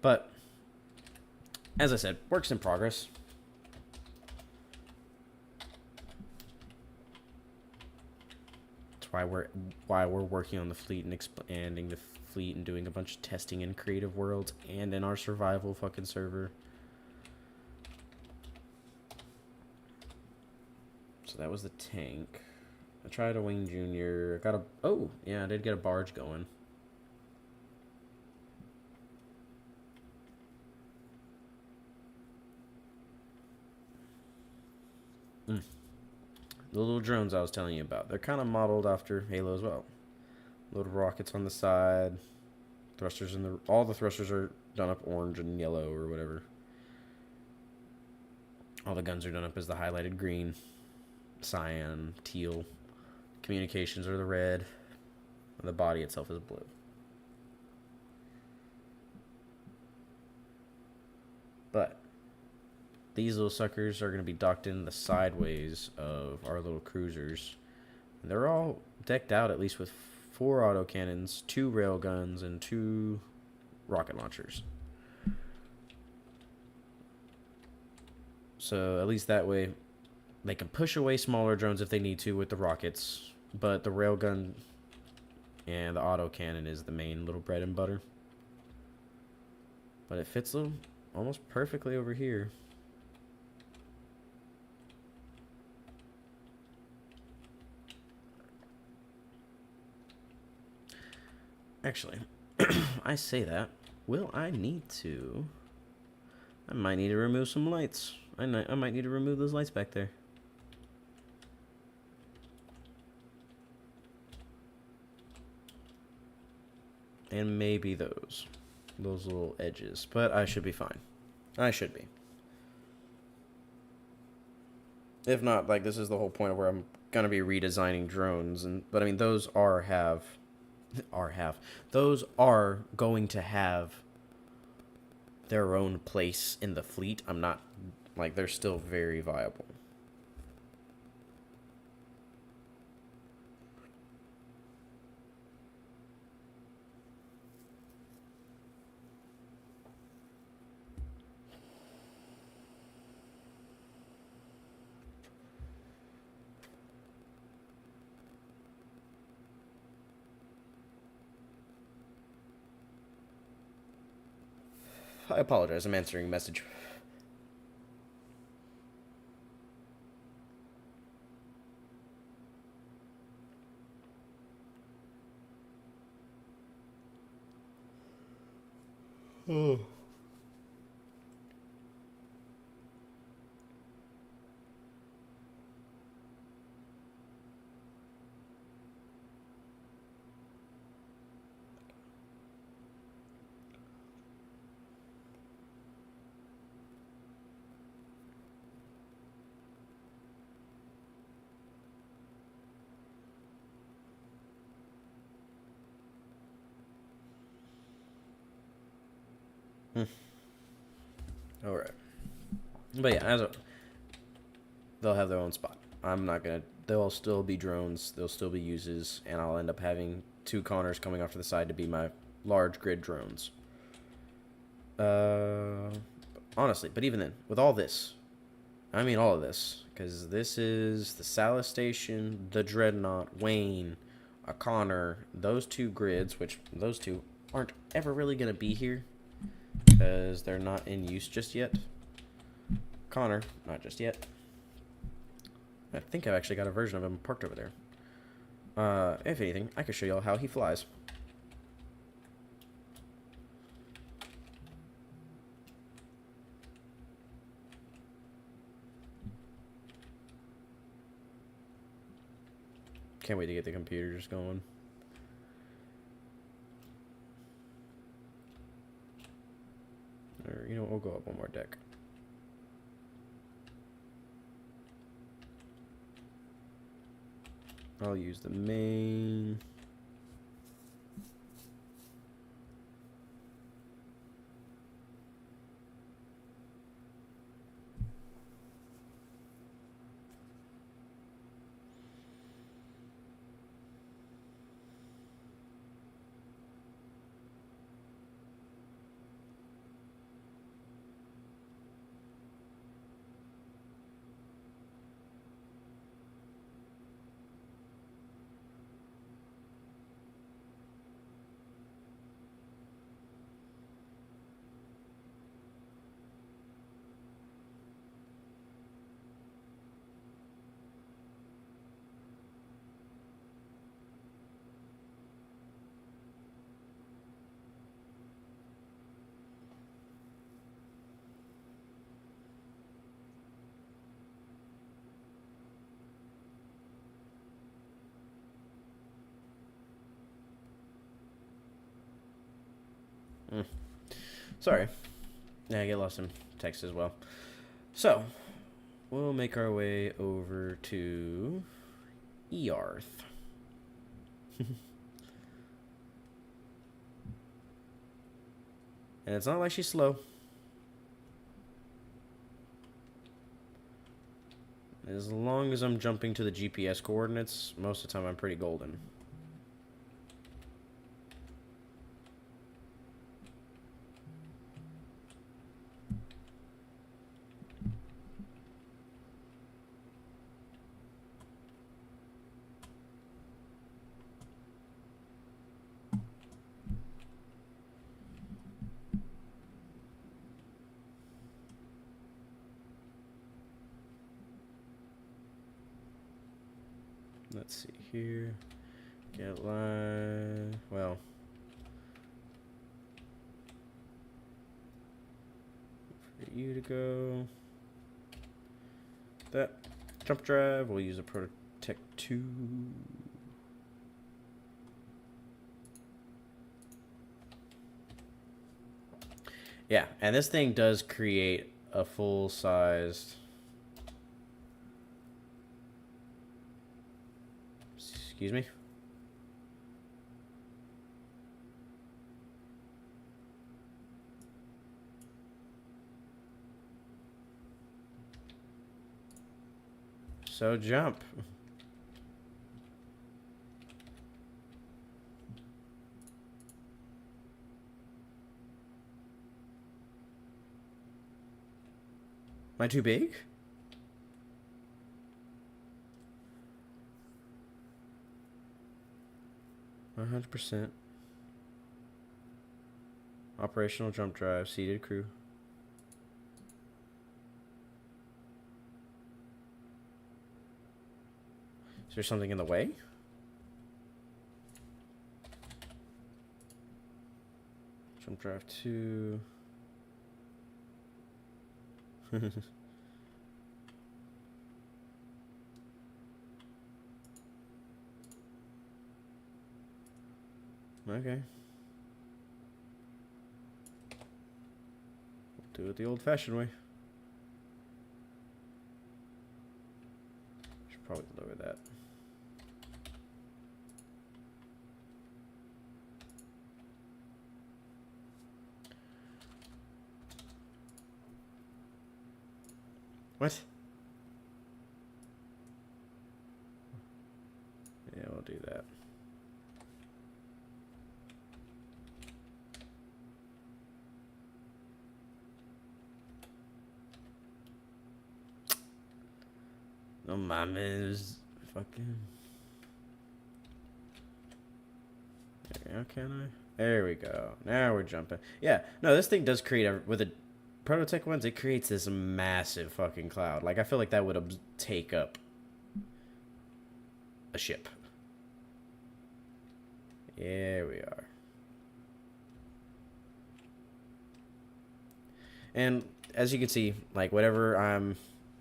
But, as I said, works in progress. That's why we're working on the fleet and expanding the fleet and doing a bunch of testing in Creative Worlds and in our survival fucking server. So that was the tank. I tried a Wayne Jr. Oh, yeah, I did get a barge going. The little drones I was telling you about. They're kind of modeled after Halo as well. Little rockets on the side. Thrusters in the... All the thrusters are done up orange and yellow or whatever. All the guns are done up as the highlighted green. Cyan, teal. Communications are the red. And the body itself is blue. But these little suckers are going to be docked in the sideways of our little cruisers. And they're all decked out at least with 4 autocannons, 2 railguns, and 2 rocket launchers. So at least that way they can push away smaller drones if they need to with the rockets. But the railgun and the autocannon is the main little bread and butter. But it fits them almost perfectly over here. Actually, I say that. Will I need to? I might need to remove some lights. I might need to remove those lights back there. And maybe those little edges. But I should be fine. I should be. If not, like, this is the whole point of where I'm going to be redesigning drones. But I mean, those those are going to have their own place in the fleet. I'm not, like, they're still very viable. I apologize, I'm answering a message. Oh. Alright. But yeah, they'll have their own spot. I'm not gonna... They'll still be drones. They'll still be uses. And I'll end up having 2 Connors coming off to the side to be my large grid drones. Honestly, but even then, with all this... I mean all of this. Because this is the Salas Station, the Dreadnought, Wayne, a Connor, those 2 grids, which those 2 aren't ever really going to be here. Because they're not in use just yet. Connor, not just yet. I think I've actually got a version of him parked over there. If anything, I can show y'all how he flies. Can't wait to get the computers going. Or, you know, we'll go up one more deck. I'll use the main. Sorry. Yeah, I get lost in text as well. So, we'll make our way over to Earth. And it's not like she's slow. As long as I'm jumping to the GPS coordinates, most of the time I'm pretty golden. Let's see here. Get line. Well. For you to go. That. Jump drive. We'll use a Protect 2. Yeah, and this thing does create a full-sized... Excuse me? So jump. Am I too big? %. Operational jump drive, seated crew. Is there something in the way? Jump drive 2. Okay. We'll do it the old-fashioned way. Should probably lower that. What? Yeah, we'll do that. No mames. Fucking. How can I? There we go. Now we're jumping. Yeah. No, this thing does create a... With the Prototech ones, it creates this massive fucking cloud. Like, I feel like that would take up a ship. Here we are. And as you can see, like, whatever I'm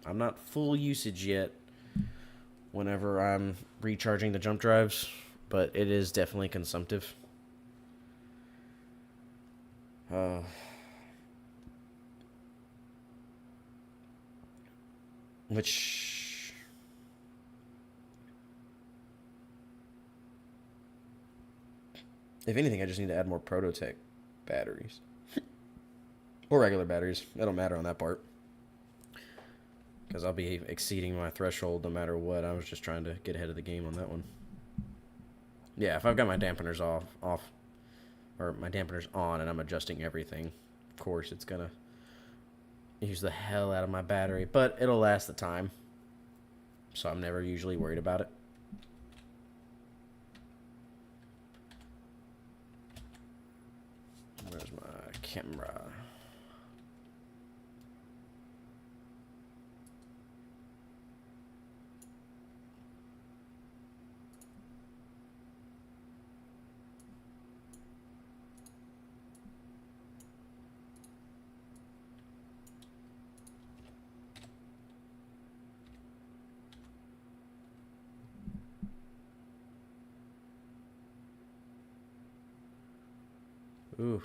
not full usage yet whenever I'm recharging the jump drives, but it is definitely consumptive. Which... If anything, I just need to add more Prototech batteries. Or regular batteries. It don't matter on that part. Because I'll be exceeding my threshold no matter what. I was just trying to get ahead of the game on that one. Yeah, if I've got my dampeners off, or my dampeners on and I'm adjusting everything, of course it's going to use the hell out of my battery. But it'll last the time. So I'm never usually worried about it. Where's my camera? Ooh.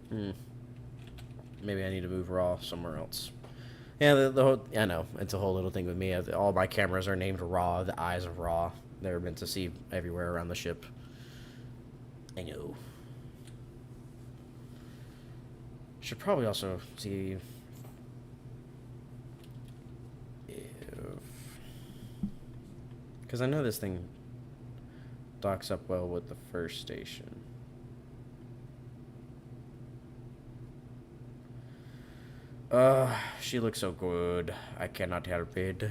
Hmm. Maybe I need to move Raw somewhere else. Yeah, the whole, I know, it's a whole little thing with me. All my cameras are named Raw, the eyes of Raw. They're meant to see everywhere around the ship. I know. Should probably also see if... Because I know this thing docks up well with the first station. She looks so good. I cannot help it.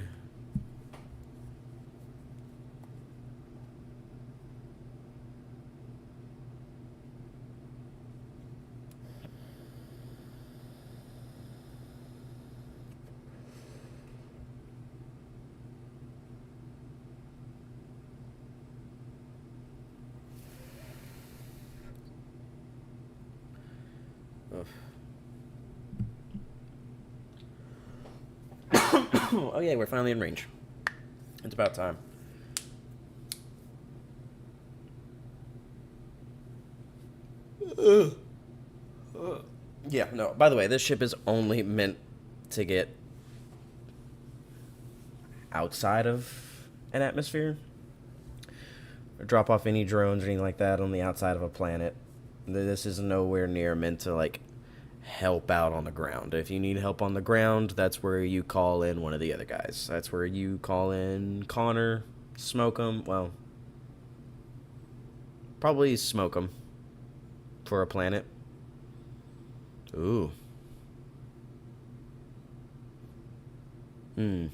Oh yeah, we're finally in range. It's about time. Yeah, no, by the way, this ship is only meant to get outside of an atmosphere. Or drop off any drones or anything like that on the outside of a planet. This is nowhere near meant to, like, help out on the ground. If you need help on the ground, that's where you call in one of the other guys. That's where you call in Connor, smoke him. Well, probably smoke him for a planet. Ooh. Hmm.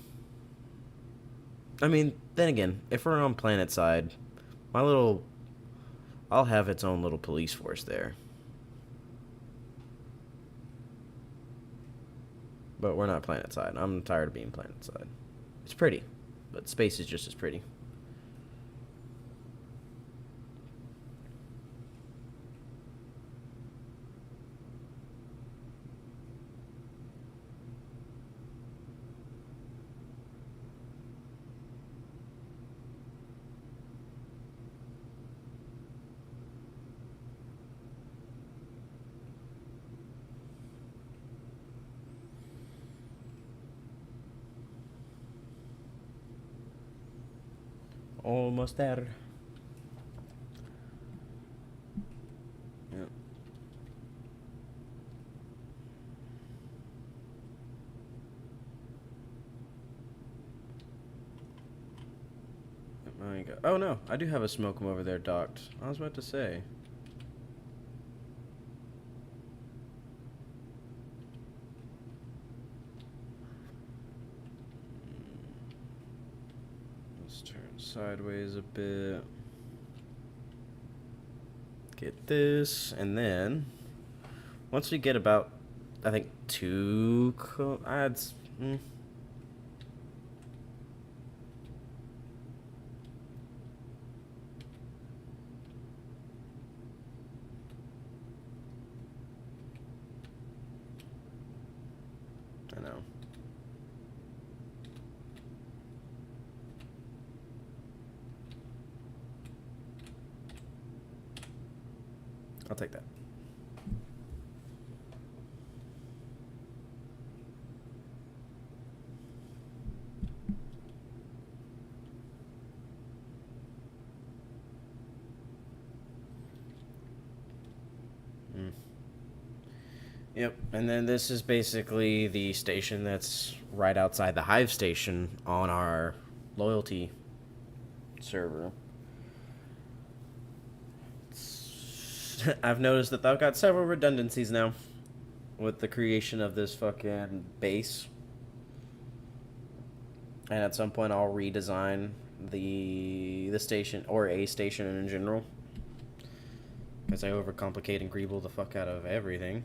I mean, then again, if we're on planet side, I'll have its own little police force there. But we're not planet side. I'm tired of being planet side. It's pretty, but space is just as pretty. Almost there. Yep. Oh no, I do have a smoke 'em over there docked. I was about to say. Let's turn sideways a bit. Get this, and then once we get about, I think, two ads. I know. I'll take that. Yep, and then this is basically the station that's right outside the Hive station on our loyalty server. I've noticed that I've got several redundancies now with the creation of this fucking base. And at some point I'll redesign the station, or a station in general. Because I overcomplicate and greeble the fuck out of everything.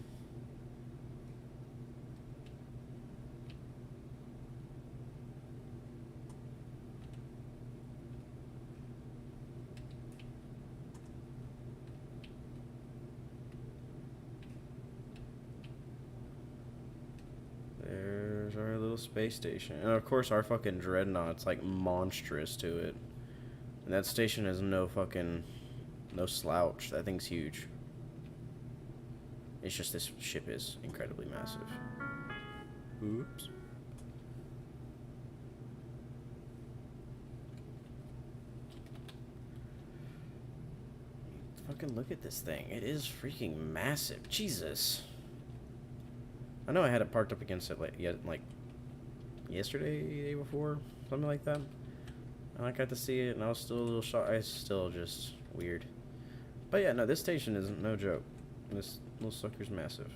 There's our little space station. And of course our fucking dreadnought's like monstrous to it. And that station is no slouch. That thing's huge. It's just this ship is incredibly massive. Oops. Fucking look at this thing. It is freaking massive. Jesus. I know I had it parked up against it like yesterday, the day before, something like that. And I got to see it, and I was still a little shocked. I still just weird. But yeah, no, this station isn't no joke. This little sucker's massive.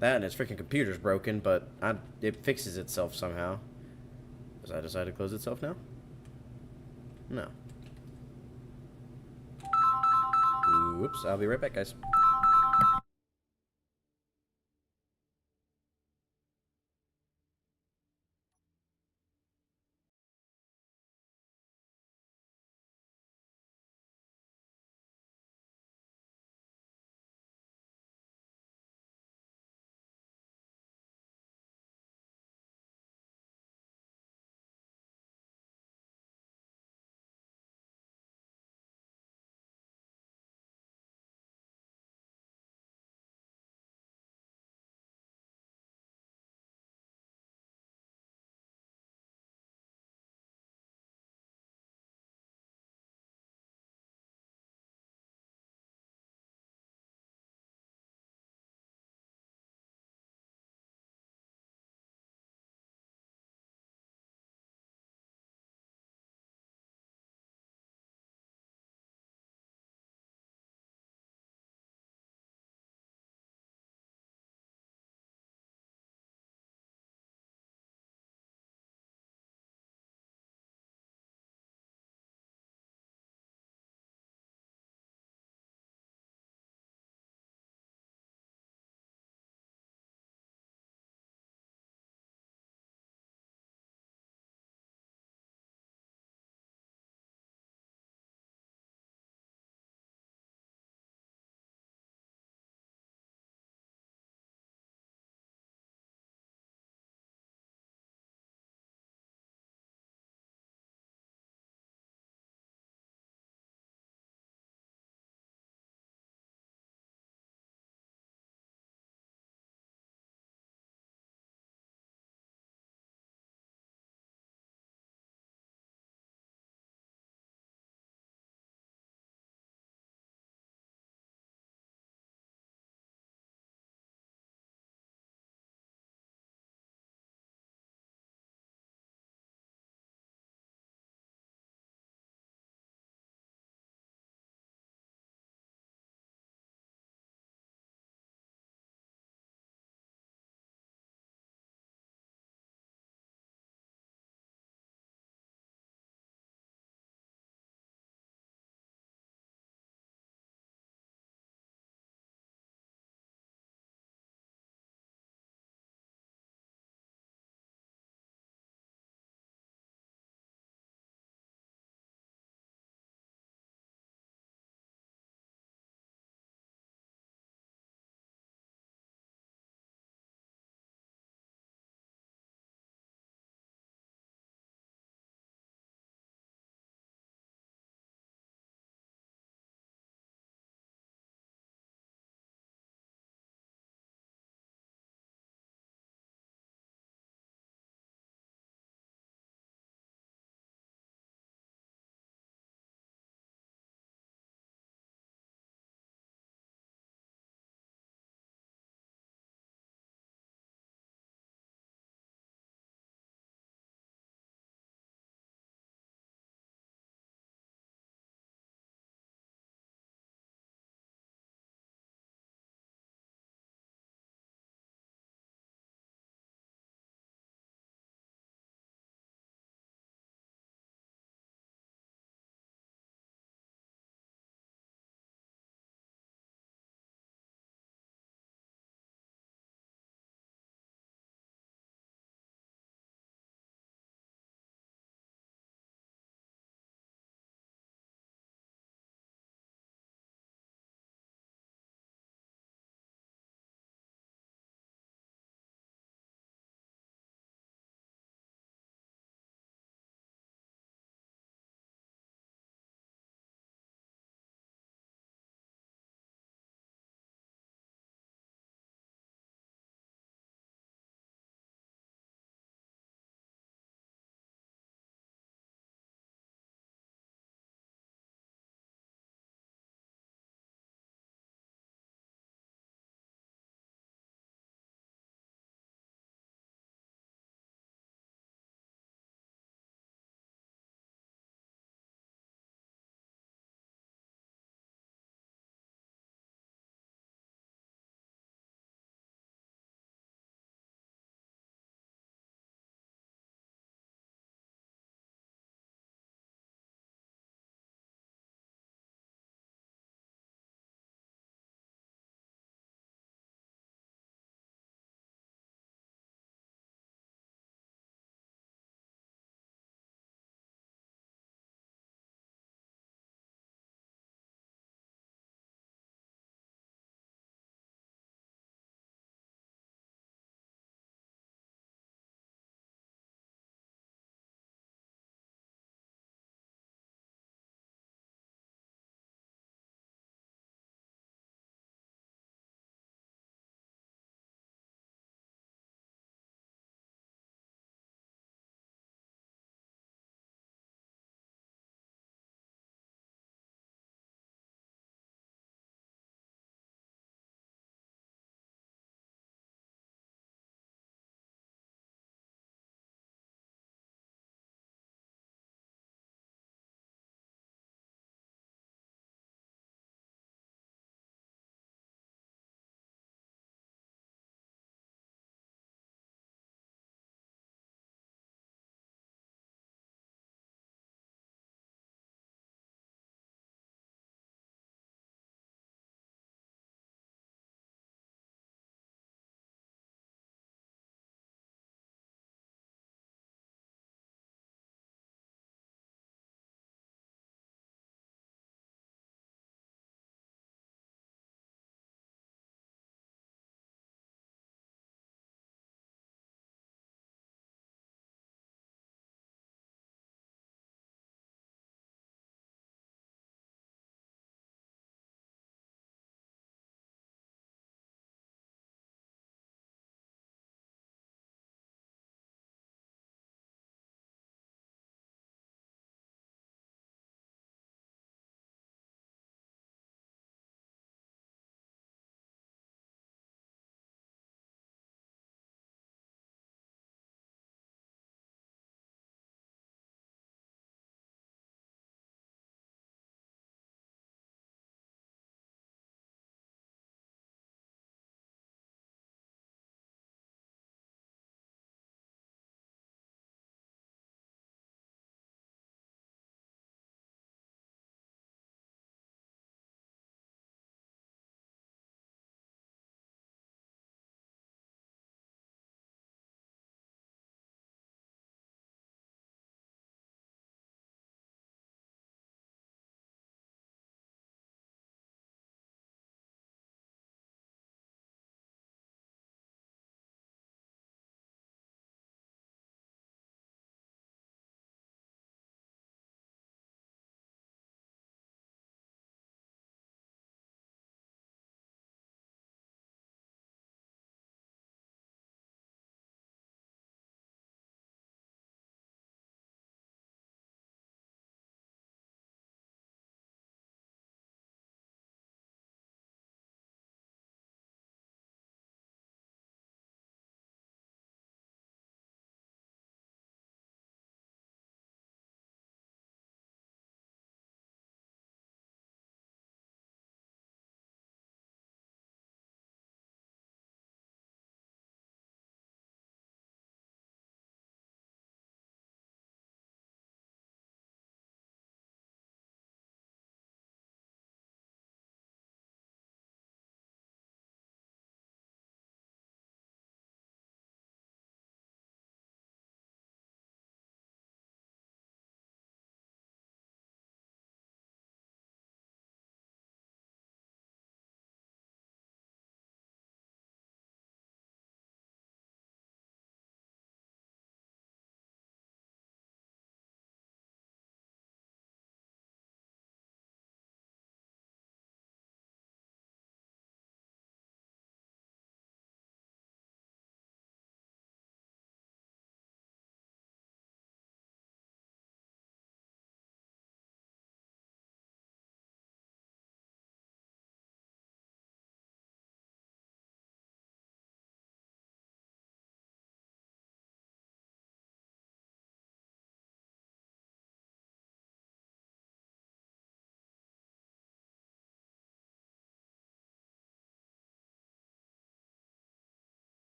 That and its freaking computer's broken, but it fixes itself somehow. Does that decide to close itself now? No. Oops, I'll be right back, guys.